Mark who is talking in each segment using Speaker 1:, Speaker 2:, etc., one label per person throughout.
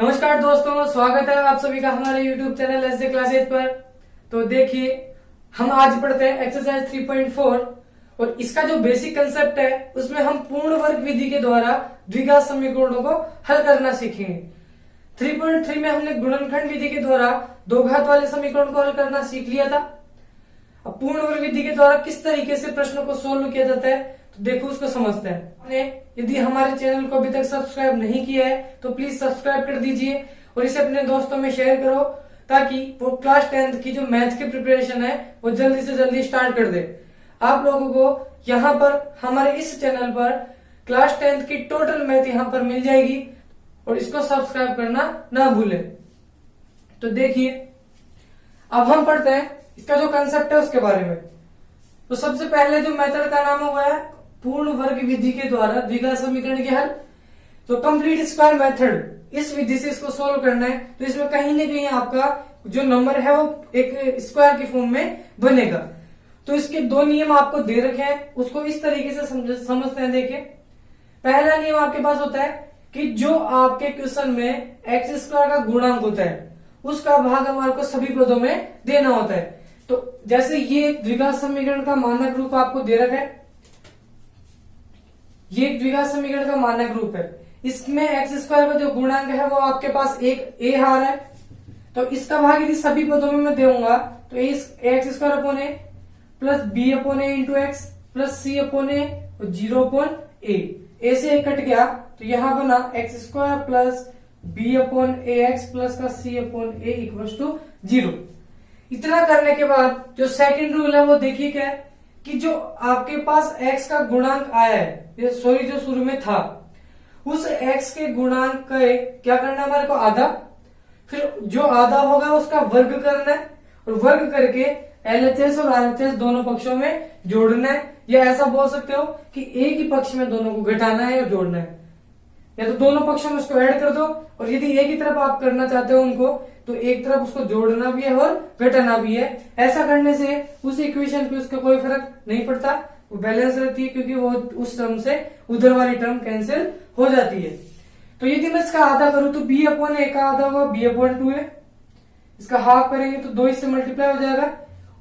Speaker 1: नमस्कार दोस्तों, स्वागत है आप सभी का हमारे YouTube चैनल एसजे क्लासेस पर। तो देखिए, हम आज पढ़ते हैं एक्सरसाइज 3.4 और इसका जो बेसिक कंसेप्ट है उसमें हम पूर्ण वर्ग विधि के द्वारा द्विघात समीकरणों को हल करना सीखेंगे। 3.3 में हमने गुणनखंड विधि के द्वारा दो घात वाले समीकरण को हल करना सीख लिया था। अब पूर्ण वर्ग विधि के द्वारा किस तरीके से प्रश्नों को सोल्व किया जाता है तो देखो, उसको समझते हैं। आपने यदि हमारे चैनल को अभी तक सब्सक्राइब नहीं किया है तो प्लीज सब्सक्राइब कर दीजिए और इसे अपने दोस्तों में शेयर करो ताकि वो क्लास 10th की जो मैथ्स की प्रिपरेशन है वो जल्दी से जल्दी स्टार्ट कर दे। आप लोगों को यहाँ पर हमारे इस चैनल पर क्लास 10th की टोटल मैथ यहाँ पर मिल जाएगी और इसको सब्सक्राइब करना ना भूलें। तो देखिए, अब हम पढ़ते हैं इसका जो कंसेप्ट है उसके बारे में। तो सबसे पहले जो मेथड का नाम हुआ है पूर्ण वर्ग विधि के द्वारा द्विघात समीकरण के हल। तो कंप्लीट स्क्वायर मेथड, इस विधि से इसको सोल्व करना है। तो इसमें कहीं ना कहीं आपका जो नंबर है वो एक स्क्वायर की फॉर्म में बनेगा। तो इसके दो नियम आपको दे रखे हैं, उसको इस तरीके से समझते हैं। देखिए, पहला नियम आपके पास होता है कि जो आपके क्वेश्चन में एक्स स्क्वायर का गुणांक होता है उसका भाग हमारे को सभी पदों में देना होता है। तो जैसे ये द्विघात समीकरण का मानक रूप आपको दे रखा है, ये द्विघात समीकरण का मानक रूप है। इसमें एक्स स्क्वायर का जो गुणांक है वो आपके पास एक ए आ रहा है। तो इसका भाग यदि सभी पदों में मैं दूंगा तो एक्स स्क्वायर अपॉन ए प्लस बी अपॉन ए इंटू एक्स प्लस सी अपॉन ए और 0 अपॉन ए से ए कट गया तो यहां बना X square plus B upon A X plus का C upon A equal to 0। इतना करने के बाद जो सेकंड रूल है वो देखिए क्या है कि जो आपके पास x का गुणांक आया है, ये सॉरी जो शुरू में था, उस x के गुणांक का क्या करना है हमारे को आधा, फिर जो आधा होगा उसका वर्ग करना है और वर्ग करके LHS और RHS दोनों पक्षों में जोड़ना है। या ऐसा बोल सकते हो कि एक ही पक्ष में दोनों को घटाना है और जोड़ना है, या तो दोनों पक्षों में उसको ऐड कर दो और यदि एक ही तरफ आप करना चाहते हो उनको तो एक तरफ उसको जोड़ना भी है और घटाना भी है। ऐसा करने से उस इक्वेशन पे उसका कोई फर्क नहीं पड़ता, वो बैलेंस रहती है क्योंकि वो उस टर्म से उधर वाली टर्म कैंसिल हो जाती है। तो यदि मैं इसका आधा करूं तो बी अपॉन ए का आधा होगा बी अपॉन 2 है, इसका हाफ करेंगे तो 2 इससे मल्टीप्लाई हो जाएगा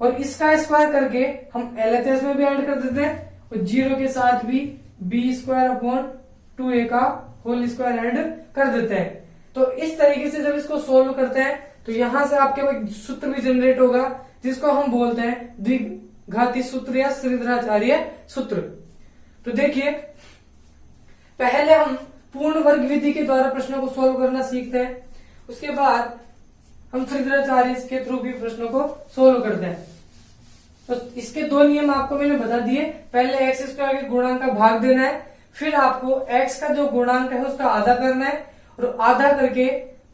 Speaker 1: और इसका स्क्वायर करके हम LHS में भी ऐड कर देते हैं और 0 के साथ भी बी स्क्वायर अपॉन 2a का होल स्क्वायर ऐड कर देते हैं। तो इस तरीके से जब इसको सोल्व करते हैं तो यहां से आपके पास सूत्र भी जनरेट होगा जिसको हम बोलते हैं द्विघाती सूत्र या श्रीधराचार्य सूत्र। तो देखिए, पहले हम पूर्ण वर्ग विधि के द्वारा प्रश्नों को सोल्व करना सीखते हैं, उसके बाद हम श्रीधराचार्य के थ्रू भी प्रश्नों को सोल्व करते हैं। तो इसके दो नियम आपको मैंने बता दिए। पहले एक्स स्क्वायर के गुणांक का भाग देना है, फिर आपको एक्स का जो गुणांक है उसका आधा करना है और आधा करके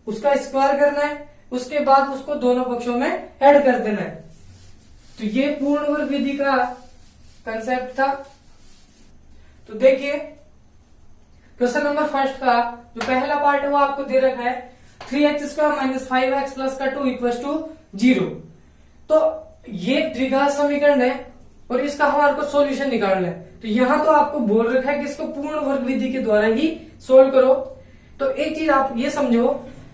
Speaker 1: उसका स्क्वायर करना है, उसके बाद उसको दोनों पक्षों में ऐड कर देना है। तो ये पूर्ण वर्ग विधि का कंसेप्ट था। तो देखिए, क्वेश्चन नंबर फर्स्ट का जो पहला पार्ट है वो आपको दे रखा है 3x square minus 5x plus का 2 इक्वल टू 0। तो ये द्विघात समीकरण है और इसका हमारे को सॉल्यूशन निकालना है। तो यहां तो आपको बोल रखा है कि इसको पूर्ण वर्ग विधि के द्वारा ही सोल्व करो। तो एक चीज आप ये समझो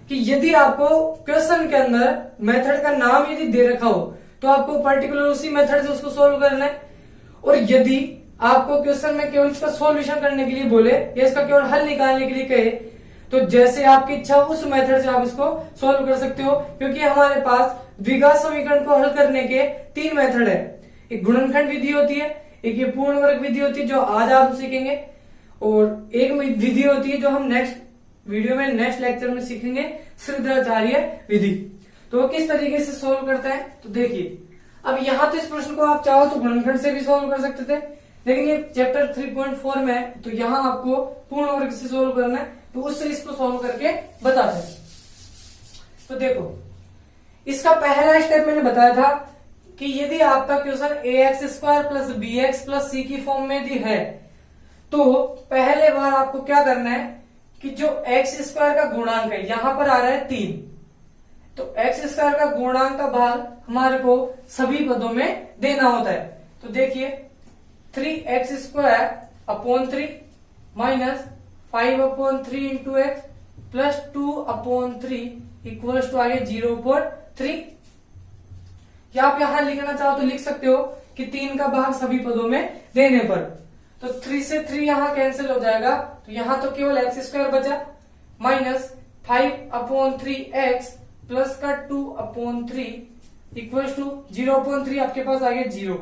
Speaker 1: कि यदि आपको क्वेश्चन के अंदर मेथड का नाम यदि दे रखा हो तो आपको पर्टिकुलर उसी मेथड से उसको सोल्व करना है। और यदि आपको क्वेश्चन में केवल इसका सॉल्यूशन करने के लिए बोले या इसका केवल हल निकालने के लिए कहे तो जैसे आपकी इच्छा उस मेथड से आप इसको सोल्व कर सकते हो, क्योंकि हमारे पास द्विघात समीकरण को हल करने के 3 मेथड है। एक गुणनखंड विधि होती है, एक ये पूर्ण वर्ग विधि होती है जो आज आप सीखेंगे, और एक विधि होती है जो हम नेक्स्ट वीडियो में नेक्स्ट लेक्चर में सीखेंगे, श्रीधराचार्य विधि। तो वो किस तरीके से सोल्व करता है तो देखिए, अब यहाँ तो इस प्रश्न को आप चाहो तो गुणनखंड से भी सोल्व कर सकते थे, लेकिन ये चैप्टर 3.4 में है तो यहाँ आपको पूर्ण वर्ग से सोल्व करना है, तो उससे इसको सोल्व करके बताते हैं। तो देखो, इसका पहला स्टेप मैंने बताया था कि यदि आपका question ax square plus B X plus C की फॉर्म में यदि है तो पहले बार आपको क्या करना है कि जो एक्स स्क्वायर का गुणांक है यहां पर आ रहा है 3, तो एक्स स्क्वायर का गुणांक का भाग हमारे को सभी पदों में देना होता है। तो देखिए, 3x square upon 3 minus 5 upon 3 into x plus 2/3 equals to आगे 0/3। या आप यहां लिखना चाहो तो लिख सकते हो कि 3 का भाग सभी पदों में देने पर। तो 3 से 3 यहां कैंसिल हो जाएगा, तो यहां तो केवल x² बचा, माइनस 5/3x प्लस का 2/3 इक्वल्स टू 0/3 आपके पास आ गया 0।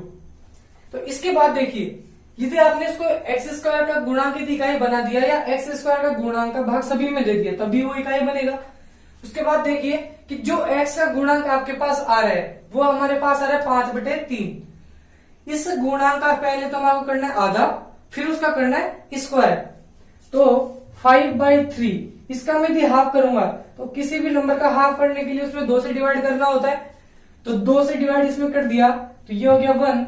Speaker 1: तो इसके बाद देखिए, यदि आपने इसको x² का गुणांक की इकाई बना दिया या x² का गुणांक का भाग सभी में दे दिया तभी वो इकाई बनेगा। उसके बाद देखिए कि जो x का गुणांक आपके पास आ रहा है वो हमारे पास आ रहा है 5/3। इस गुणांक का पहले तो हमारे करना है आधा, फिर उसका करना है स्क्वायर। तो 5/3 इसका मैं यदि हाफ करूंगा तो किसी भी नंबर का हाफ करने के लिए उसमें 2 से डिवाइड करना होता है, तो 2 से डिवाइड इसमें कर दिया तो ये हो गया 1।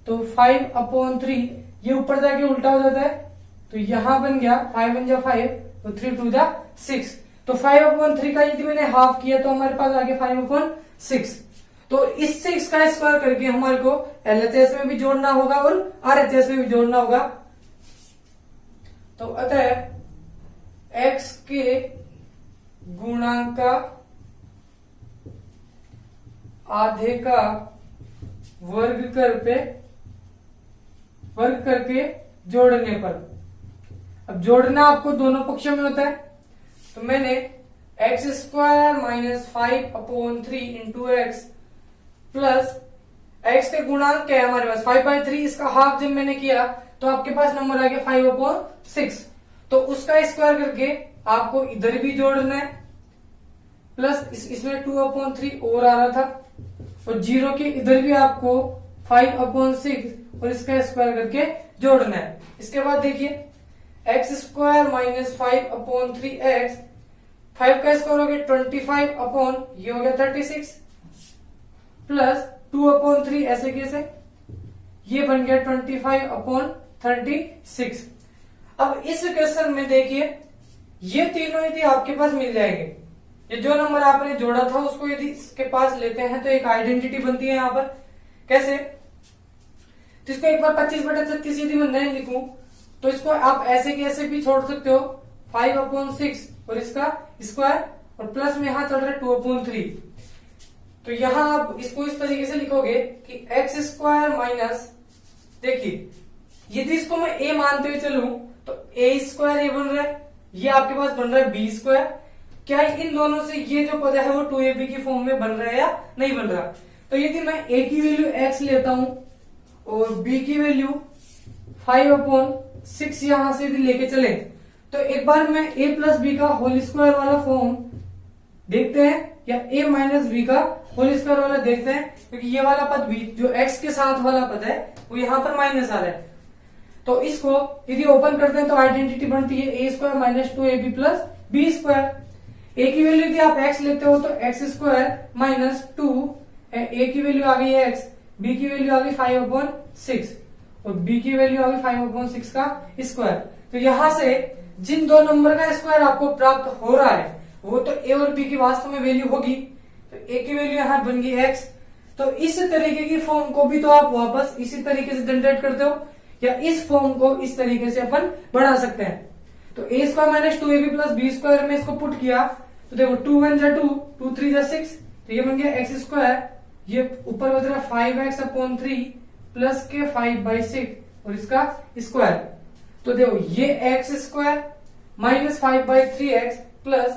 Speaker 1: तो 5/3 ये ऊपर जाके उल्टा हो जाता है, तो यहां बन गया 5 1 जा 5, तो 3 2 जा 6। तो 5/3 का यदि मैंने हाफ किया तो हमारे पास आ गया 5/6। तो इस 6 का स्क्वायर करके हमारे को LHS में भी जोड़ना होगा और RHS में भी जोड़ना होगा। तो अतः x के गुणांक का आधे का वर्ग करके जोड़ने पर, अब जोड़ना आपको दोनों पक्षों में होता है, तो मैंने x² minus 5/3 into x plus x के गुणांक क्या है हमारे पास 5/3, इसका हाफ जब मैंने किया तो आपके पास नंबर आ गया 5/6। तो उसका स्क्वायर करके आपको इधर भी जोड़ना है, प्लस इसमें 2/3 और आ रहा था, और 0 के इधर भी आपको 5/6 और इसका स्क्वायर करके जोड़ना है। इसके बाद देखिए x² माइनस 5/3x, 5 का स्क्वायर हो गया 25 ये हो गया 36 प्लस 2/3 ऐसे कैसे, ये बन गया 25/36। अब इस क्वेश्चन में देखिए ये तीनों यदि आपके पास मिल जाएंगे, ये जो नंबर आपने जोड़ा था उसको यदि इसके पास लेते हैं तो एक आइडेंटिटी बनती है। यहां पर कैसे, तो इसको एक बार 25/36 यदि मैं नहीं लिखूं तो इसको आप ऐसे कैसे भी छोड़ सकते हो 5/6 और इसका स्क्वायर, और प्लस में यहां चल रहा है 2/3। तो यहां आप इसको इस तरीके से लिखोगे कि x² माइनस, देखिए यदि इसको मैं a मानते हुए चलूं तो a² ये बन रहा है, ये आपके पास बन रहा है b²। क्या इन दोनों से ये जो पद है वो 2ab की फॉर्म में बन रहा है या नहीं बन रहा। तो यदि मैं a की वैल्यू x लेता हूं और b की वैल्यू 5/6 यहां से यदि लेके चले तो एक बार मैं a प्लस बी का होल स्क्वायर वाला फॉर्म देखते हैं या a माइनस बी का होल स्क्वायर वाला देखते हैं, क्योंकि ये वाला पद भी जो x के साथ वाला पद है वो यहां पर माइनस आ रहा है। तो इसको यदि ओपन करते हैं तो आइडेंटिटी बनती है a² minus 2ab plus b²। a की वैल्यू यदि आप x लेते हो तो x² माइनस 2, a की वैल्यू आ गई x, b की वैल्यू आ गई 5/6 और b की वैल्यू आ गई 5/6 का स्क्वायर। तो यहां से जिन दो नंबर का स्क्वायर आपको प्राप्त हो रहा है वो तो a और b की वास्तव में वैल्यू होगी, तो a की वैल्यू यहां बन गई x। तो इस तरीके की फॉर्म को भी तो आप वापस इसी तरीके से जनरेट करते हो, या इस फॉर्म को इस तरीके से अपन बढ़ा सकते हैं। तो a² minus 2ab plus b² में इसको पुट किया तो देखो 2 1 जा 2, 2 3 जा 6, तो ये बन गया x², ये ऊपर बच रहा 5x/3 प्लस के 5/6 और इसका स्क्वायर। तो देखो ये x² माइनस 5/3x प्लस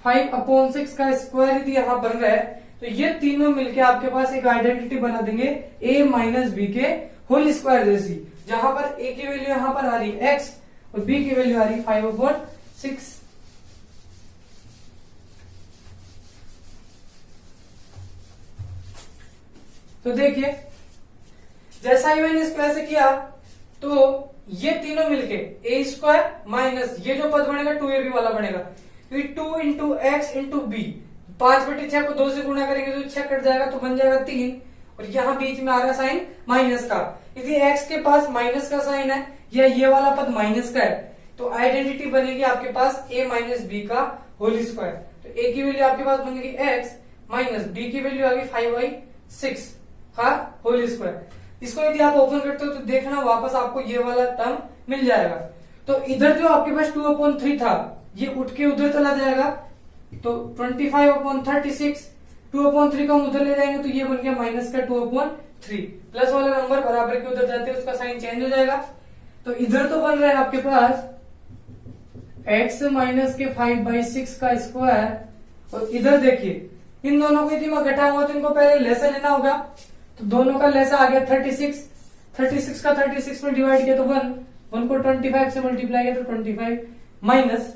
Speaker 1: 5/6 का स्क्वायर यदि यहां बन रहा है तो ये तीनों मिलके आपके पास एक आइडेंटिटी बना देंगे a माइनस बी के होल स्क्वायर जैसी, जहां पर a की वैल्यू यहां पर आ रही है x और b की वैल्यू आ रही है 5/6। तो देखिए जैसा ही मैंने इसको ऐसे किया तो ये तीनों मिलके a² माइनस ये जो पद बनेगा 2ab वाला बनेगा, क्योंकि 2 इंटू एक्स इंटू बी, 5/6 को 2 से गुणा करेंगे तो 6 कट जाएगा तो बन जाएगा 3, और यहाँ बीच में आ रहा साइन माइनस का। यदि x के पास माइनस का साइन है या ये वाला पद माइनस का है तो आइडेंटिटी बनेगी आपके पास a माइनस बी का होल स्क्वायर। तो a की वैल्यू आपके पास बनेगी x माइनस b की वैल्यू आ गई 5/6 का होल स्क्वायर। इसको यदि आप ओपन करते हो तो देखना वापस आपको ये वाला टर्म मिल जाएगा। तो इधर जो आपके पास 2/3 था ये उठ के उधर चला जाएगा, तो 25/36, 2/3 को हम उधर ले जाएंगे तो ये बन गया माइनस का 2/3। प्लस वाला नंबर बराबर के उधर जाते हैं उसका साइन चेंज हो जाएगा। तो इधर तो बन रहा है आपके पास x माइनस के 5/6 का स्क्वायर, और इधर देखिए इन दोनों को यदि मैं घटा हुआ तो इनको पहले लेसा लेना होगा, तो दोनों का लेसा आ गया 36 का 36 में डिवाइड किया तो 1 को 25 से मल्टीप्लाई किया तो 25 माइनस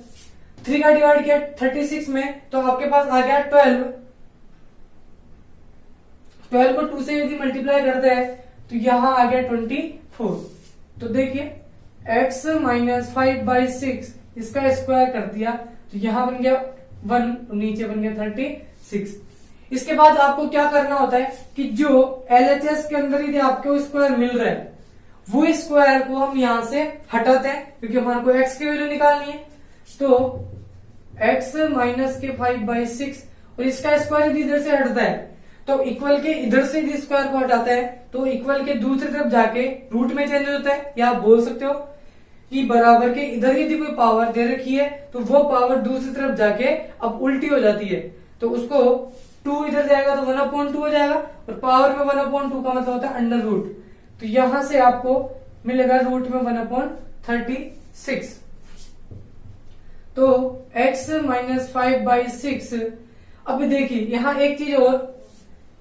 Speaker 1: 3 का डिवाइड किया 36 में तो आपके पास आ गया 12 को 2 से यदि मल्टीप्लाई करते हैं तो यहां आ गया 24। तो देखिए x माइनस 5/6 इसका स्क्वायर कर दिया तो यहां बन गया 1, नीचे बन गया 36। इसके बाद आपको क्या करना होता है कि जो LHS के अंदर यदि आपको स्क्वायर मिल रहा है वो स्क्वायर को हम यहां से हटाते हैं, क्योंकि हमारे को x की वैल्यू निकालनी है। तो x माइनस के 5/6 और इसका स्क्वायर यदि इधर से हटता है तो इक्वल के इधर से यदि स्क्वायर को हटाता है तो इक्वल के दूसरी तरफ जाके रूट में चेंज होता है, या आप बोल सकते हो कि बराबर के इधर यदि कोई पावर दे रखी है तो वो पावर दूसरी तरफ जाके अब उल्टी हो जाती है, तो उसको 2 इधर जाएगा तो 1/2 हो जाएगा, और पावर में 1/2 का मतलब होता है अंडर रूट। तो यहां से आपको मिलेगा रूट में 1/36। तो x माइनस 5/6। अब देखिए यहां एक चीज और,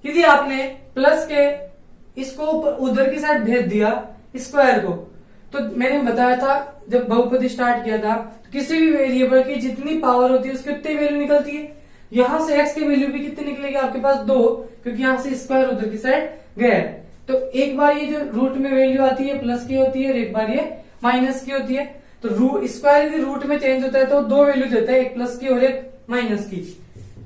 Speaker 1: यदि आपने प्लस के इसको उधर की साइड भेज दिया स्क्वायर को, तो मैंने बताया था जब बहुपदी स्टार्ट किया था तो किसी भी वेरिएबल की जितनी पावर होती है उसकी उतनी वैल्यू निकलती है। यहां से x की वैल्यू भी कितनी निकलेगी आपके पास 2, क्योंकि यहां से स्क्वायर उधर की साइड गया है। तो एक बार ये जो रूट में वैल्यू आती है प्लस की होती है और एक बार ये माइनस की होती है। तो स्क्वायर यदि रूट में चेंज होता है तो 2 वैल्यू देता है, एक प्लस की और एक माइनस की।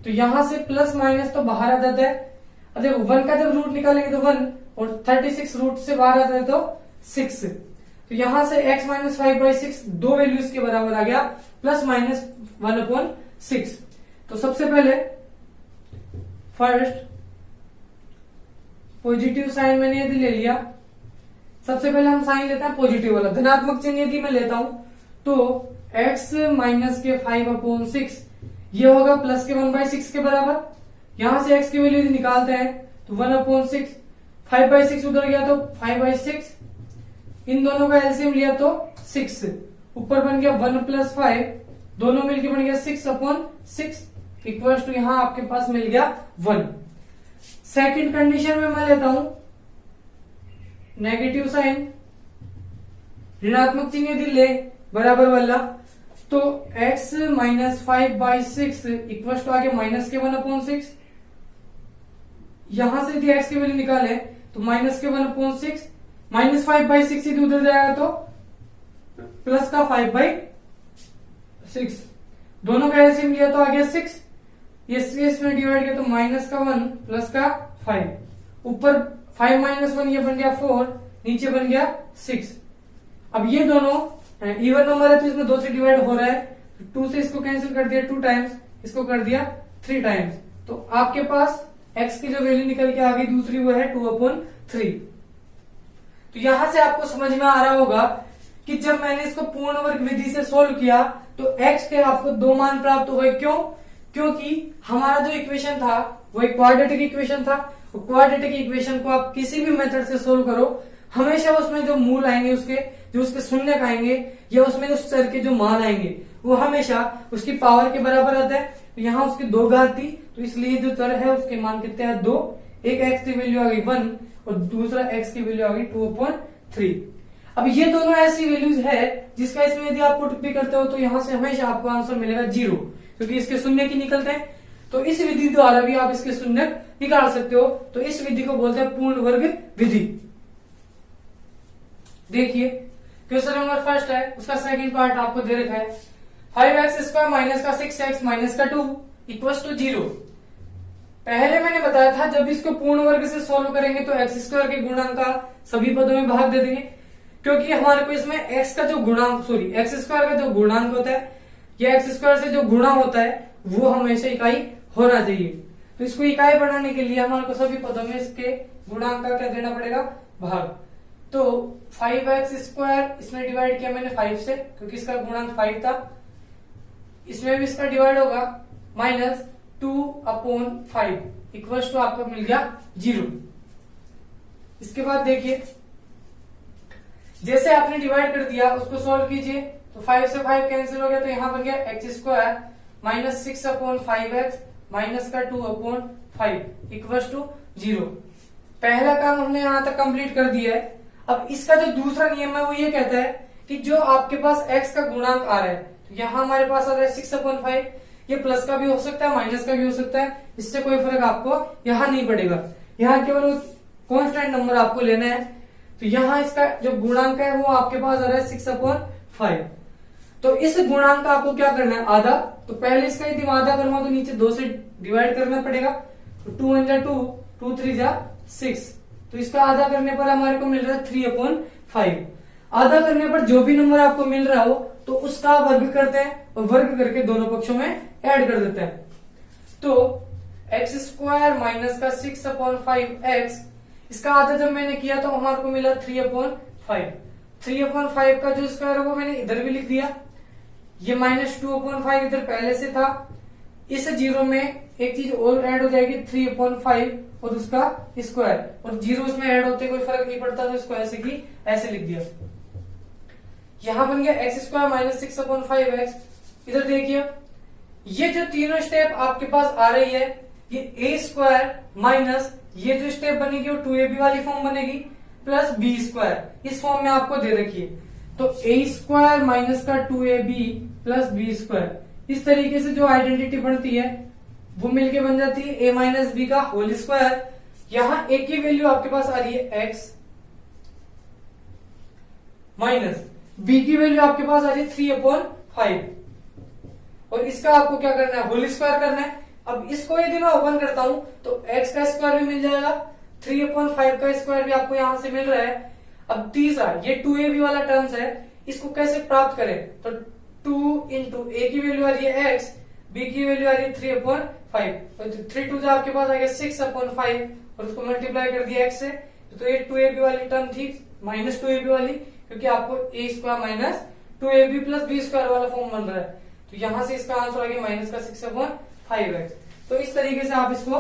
Speaker 1: तो यहां से प्लस माइनस तो बाहर आ जाता है, अरे 1 का जब रूट निकालेंगे तो 1 और 36 रूट से बाहर आता है तो 6। तो यहां से x माइनस 5/6 2 वैल्यू इसके बराबर आ गया प्लस माइनस 1/6। तो सबसे पहले फर्स्ट पॉजिटिव साइन मैंने यदि ले लिया, सबसे पहले हम साइन लेते हैं पॉजिटिव वाला, धनात्मक चिन्ह यदि मैं लेता हूं तो x माइनस के 5/6 ये होगा प्लस के 1/6 के बराबर। यहां से x की वैल्यू यदि निकालते हैं तो 1/6, 5/6 उधर गया तो 5/6, इन दोनों का एलसीएम लिया तो 6, ऊपर बन गया 1 + 5, दोनों मिलकर बन गया 6/6 इक्वल टू यहां आपके पास मिल गया 1। सेकंड कंडीशन में मैं लेता हूं नेगेटिव साइन, ऋणात्मक चिन्ह यदि ले बराबर वाला, तो x माइनस 5/6 इक्वल टू आगे माइनस के 1/6। यहां से यदि x की वैल्यू निकाले तो माइनस के 1/6, माइनस 5/6 यदि उधर जाएगा तो प्लस का 5/6, दोनों का एलसीएम लिया तो आ गया 6, ये इसमें डिवाइड किया तो माइनस का 1 प्लस का 5, ऊपर 5 - 1 ये बन गया 4, नीचे बन गया 6। अब ये दोनों इवन नंबर है तो इसमें 2 से डिवाइड हो रहा है, 2 से इसको कैंसिल कर दिया 2 टाइम्स, इसको कर दिया 3 टाइम्स, तो आपके पास x की जो वैल्यू निकल के आ गई दूसरी वो है 2/3। तो यहां से आपको समझ में आ रहा होगा कि जब मैंने इसको पूर्ण वर्ग विधि से सोल्व किया तो x के आपको 2 मान प्राप्त हो गए। क्यों? क्योंकि हमारा जो इक्वेशन था वो एक क्वाड्रेटिक इक्वेशन था। क्वाड्रेटिक इक्वेशन को आप किसी भी मेथड से सोल्व करो, हमेशा उसमें जो मूल आएंगे जो उसके शून्य आएंगे या उसमें जो चर के जो मान आएंगे वो हमेशा उसकी पावर के बराबर आता है। तो यहाँ उसकी 2 घात थी, तो इसलिए जो चर है उसके मान कितने हैं 2, एक x की वैल्यू आ गई 1 और दूसरा x की वैल्यू आ गई 2/3। अब ये दोनों ऐसी वैल्यूज है जिसका इसमें यदि आप पुट भी करते हो तो यहां से हमेशा आपको आंसर मिलेगा 0, क्योंकि इसके शून्य की निकलते हैं। तो इस विधि द्वारा भी आप इसके शून्य निकाल सकते हो। तो इस विधि को बोलते हैं पूर्ण वर्ग विधि। देखिए क्वेश्चन नंबर फर्स्ट है, उसका सेकंड पार्ट आपको दे रखा है 5x² माइनस का 6x माइनस का 2 इक्वल्स टू 0। पहले मैंने बताया था जब इसको पूर्ण वर्ग से सोल्व करेंगे तो x² के गुणांक का सभी पदों में भाग दे देंगे, क्योंकि हमारे को इसमें x का जो गुणांक x² का जो गुणांक होता है या x² से जो गुणा होता है वो हमेशा इकाई होना चाहिए। तो इसको इकाई बनाने के लिए हमारे को सभी पदों में इसके गुणांक का क्या देना पड़ेगा, भाग। तो 5x² इसमें डिवाइड किया मैंने 5 से, क्योंकि इसका गुणांक 5 था। इसमें भी इसका डिवाइड होगा -2/5 इक्वल्स टू आपको मिल गया 0। इसके बाद देखिए जैसे आपने डिवाइड कर दिया उसको सॉल्व कीजिए तो 5 से 5 कैंसिल हो गया तो यहां बन गया x² -6/5x माइनस का 2/5 इक्वल्स टू 0। पहला काम हमने यहां तक कंप्लीट कर दिया है। अब इसका जो दूसरा नियम है वो ये कहता है कि जो आपके पास x का गुणांक आ रहा है तो यहां हमारे पास आ रहा है 6/5, ये प्लस का भी हो सकता है माइनस का भी हो सकता है, इससे कोई फर्क आपको यहां नहीं पड़ेगा। यहाँ केवल कांस्टेंट नंबर आपको लेना है। तो यहाँ इसका जो गुणांक है वो आपके पास आ रहा है 6/5। तो इस गुणांक का आपको क्या करना है आधा। तो पहले इसका यदि आधा करना तो नीचे 2 से डिवाइड करना पड़ेगा। तो 2 1 जा 2, 2 3 जा 6। तो इसका आधा करने पर हमारे को मिल रहा है 3/5। आधा करने पर जो भी नंबर आपको मिल रहा हो तो उसका वर्ग करते हैं और वर्ग करके दोनों पक्षों में ऐड कर देते हैं। तो x² माइनस का 6/5x, इसका आधा जब मैंने किया तो हमारे को मिला 3/5। 3/5 का जो स्क्वायर है वो मैंने इधर भी लिख दिया। ये -2/5 इधर पहले से था। इस 0 में एक चीज और ऐड हो जाएगी 3/5 और उसका स्क्वायर, और 0 उसमें ऐड होते कोई फर्क नहीं पड़ता तो इसको ऐसे की ऐसे लिख दिया। यहां बन गया x² माइनस 6/5x। इधर देखिए ये जो तीनों स्टेप आपके पास आ रही है ये a² माइनस ये जो स्टेप बनेगी वो 2ab वाली फॉर्म बनेगी प्लस b², इस फॉर्म में आपको दे रखी है। तो a² माइनस का 2ab प्लस b², इस तरीके से जो आइडेंटिटी बनती है वो मिलके बन जाती है a माइनस बी का होल स्क्वायर। यहां a की वैल्यू आपके पास आ रही है x माइनस b की वैल्यू आपके पास आ रही है 3/5 और इसका आपको क्या करना है होल स्क्वायर करना है। अब इसको यदि मैं ओपन करता हूं तो x का स्क्वायर भी मिल जाएगा, 3/5 का स्क्वायर भी आपको यहां से मिल रहा है। अब तीसरा ये 2ab वाला टर्म्स है, इसको कैसे प्राप्त करें। तो 2 इंटू a की वैल्यू आ रही है x, b की वैल्यू आ रही है 3/5, तो 3 2 आपके पास आ गया 6/5 और उसको मल्टीप्लाई कर दिया x से। तो ये 2ab वाली टर्म थी -2ab वाली, क्योंकि आपको a² minus 2ab plus b² वाला फॉर्म बन रहा है। तो यहां से इसका आंसर आ गया माइनस का 6/5x। तो इस तरीके से आप इसको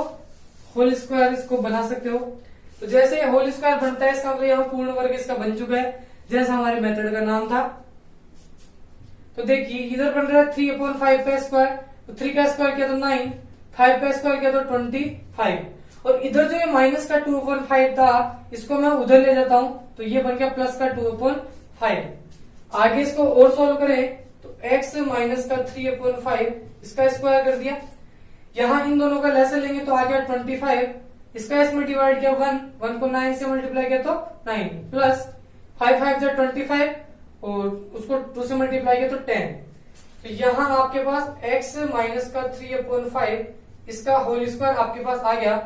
Speaker 1: होल स्क्वायर इसको बना सकते हो। तो जैसे ये होल स्क्वायर बनता है इसका मतलब यहाँ पूर्ण वर्ग इसका बन चुका है जैसा हमारे मेथड का नाम था। तो देखिए इधर बन रहा है 3/5 का स्क्वायर, तो 3 का स्क्वायर किया तो 9, 5 का स्क्वायर किया तो 25 और इधर जो ये माइनस का 2/5 था इसको मैं उधर ले जाता हूं तो ये बन गया प्लस का 2/5। आगे इसको और सोल्व करें तो x माइनस का 3/5 इसका स्क्वायर कर दिया। यहां इन दोनों का लेसन लेंगे तो आ गया 25, इसका इसमें डिवाइड किया 1 को 9 से मल्टीप्लाई किया तो 9 प्लस 5 5 जा 25 और उसको 2 से मल्टीप्लाई किया तो 10। तो यहां आपके पास x माइनस का 3/5 इसका होल स्क्वायर आपके पास आ गया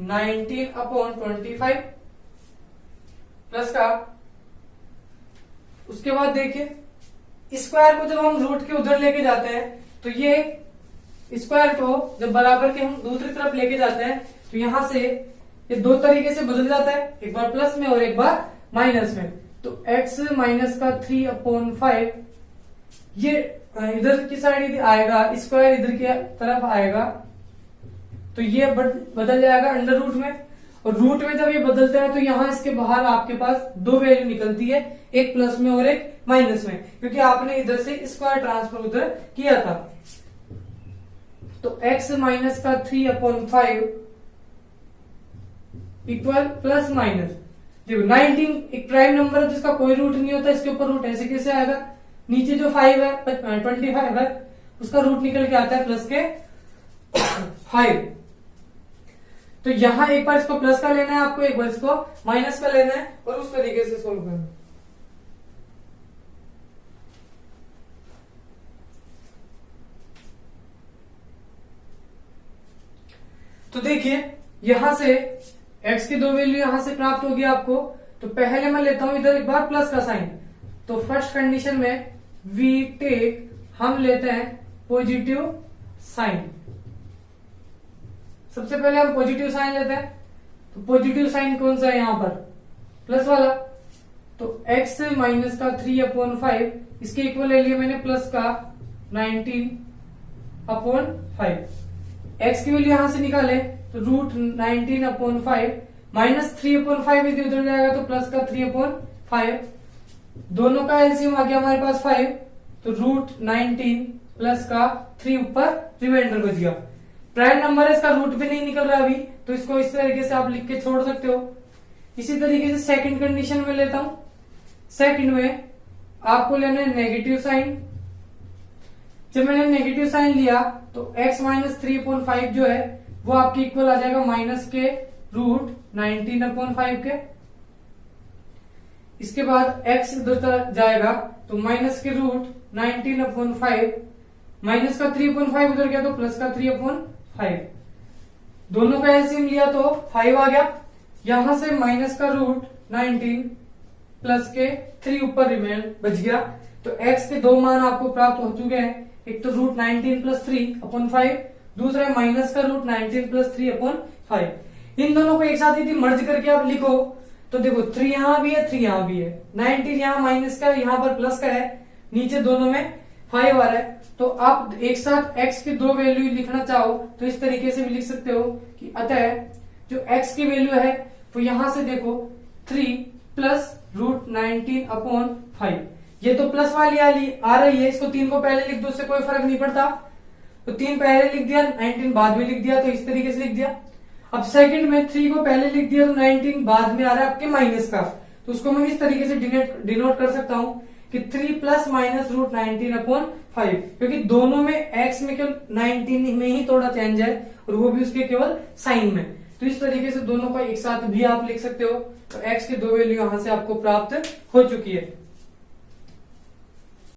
Speaker 1: 19/25 प्लस का। उसके बाद देखिए स्क्वायर को जब हम रूट के उधर लेके जाते हैं तो ये स्क्वायर को जब बराबर के हम दूसरी तरफ लेके जाते हैं तो यहां से ये दो तरीके से बदल जाता है, एक बार प्लस में और एक बार माइनस में। तो x माइनस का 3/5 ये इधर की साइड यदि आएगा स्क्वायर इधर की तरफ आएगा तो ये बदल जाएगा अंडर रूट में, और रूट में जब ये बदलता है तो यहां इसके बाहर आपके पास दो वैल्यू निकलती है, एक प्लस में और एक माइनस में, क्योंकि आपने इधर से स्क्वायर ट्रांसफर उधर किया था। तो x माइनस का 3/5 इक्वल प्लस माइनस देखो 19 एक प्राइम नंबर है जिसका कोई रूट नहीं होता, इसके ऊपर रूट ऐसे कैसे आएगा। नीचे जो 5 है 25 है उसका रूट निकल के आता है प्लस के 5। तो यहां एक बार इसको प्लस का लेना है आपको, एक बार इसको माइनस का लेना है और उस तरीके से सोल्व करना। तो देखिए यहां से x की दो वैल्यू यहां से प्राप्त होगी आपको। तो पहले मैं लेता हूं इधर एक बार प्लस का साइन। तो फर्स्ट कंडीशन में वी टेक हम लेते हैं पॉजिटिव साइन। सबसे पहले हम पॉजिटिव साइन लेते हैं। तो पॉजिटिव साइन कौन सा है यहां पर प्लस वाला। तो x माइनस का 3/5 इसके इक्वल ले लिया मैंने प्लस का 19 अपॉन 5। एक्स की वैल्यू यहां से निकाले तो √19/5 माइनस 3/5 यदि उधर जाएगा तो प्लस का 3/5। दोनों का एलसीएम आ गया हमारे पास 5, तो √19 प्लस का 3 ऊपर रिमाइंडर बच गया। प्राइम नंबर है, इसका रूट भी नहीं निकल रहा अभी, तो इसको इस तरीके से आप लिख के छोड़ सकते हो। इसी तरीके से सेकंड कंडीशन में लेता हूं। सेकंड में आपको लेना है नेगेटिव साइन। जब मैंने नेगेटिव साइन लिया तो x माइनस 3/5 जो है वो आपके इक्वल आ जाएगा माइनस के √19/5 के। इसके बाद x उधर जाएगा तो माइनस के √19/5, माइनस का 3/5 उधर गया तो प्लस का 3/5। दोनों का एलसीएम लिया तो 5 आ गया। यहां से माइनस का √19 प्लस के 3 ऊपर रिमेन बच गया। तो x के दो मान आपको प्राप्त हो चुके हैं, एक तो √19 प्लस 3/5, दूसरा है माइनस का √19 प्लस 3/5। इन दोनों को एक साथ यदि मर्ज करके आप लिखो तो देखो 3 यहां भी है, 3 यहां भी है, 19 यहां माइनस का, यहां पर प्लस का है, नीचे दोनों में 5 आ रहा है। तो आप एक साथ x की दो वैल्यू लिखना चाहो तो इस तरीके से भी लिख सकते हो कि अतः जो x की वैल्यू है वो यहां से देखो 3 प्लस √19/5। ये तो प्लस वाली आ रही है, इसको 3 को पहले लिख दो, उससे कोई फर्क नहीं पड़ता। तो 3 पहले लिख दिया, 19 बाद में लिख दिया, तो इस तरीके से लिख दिया। अब सेकंड में 3 को पहले लिख दिया तो 19 बाद में आ रहा है आपके माइनस का, तो उसको मैं इस तरीके से डिनोट कर सकता हूं कि 3 प्लस माइनस √19/5, क्योंकि दोनों में x में केवल 19 में ही थोड़ा चेंज है और वो भी उसके केवल साइन में। तो इस तरीके से दोनों का एक साथ भी आप लिख सकते हो। तो x की दो वैल्यू यहां से आपको प्राप्त हो चुकी है।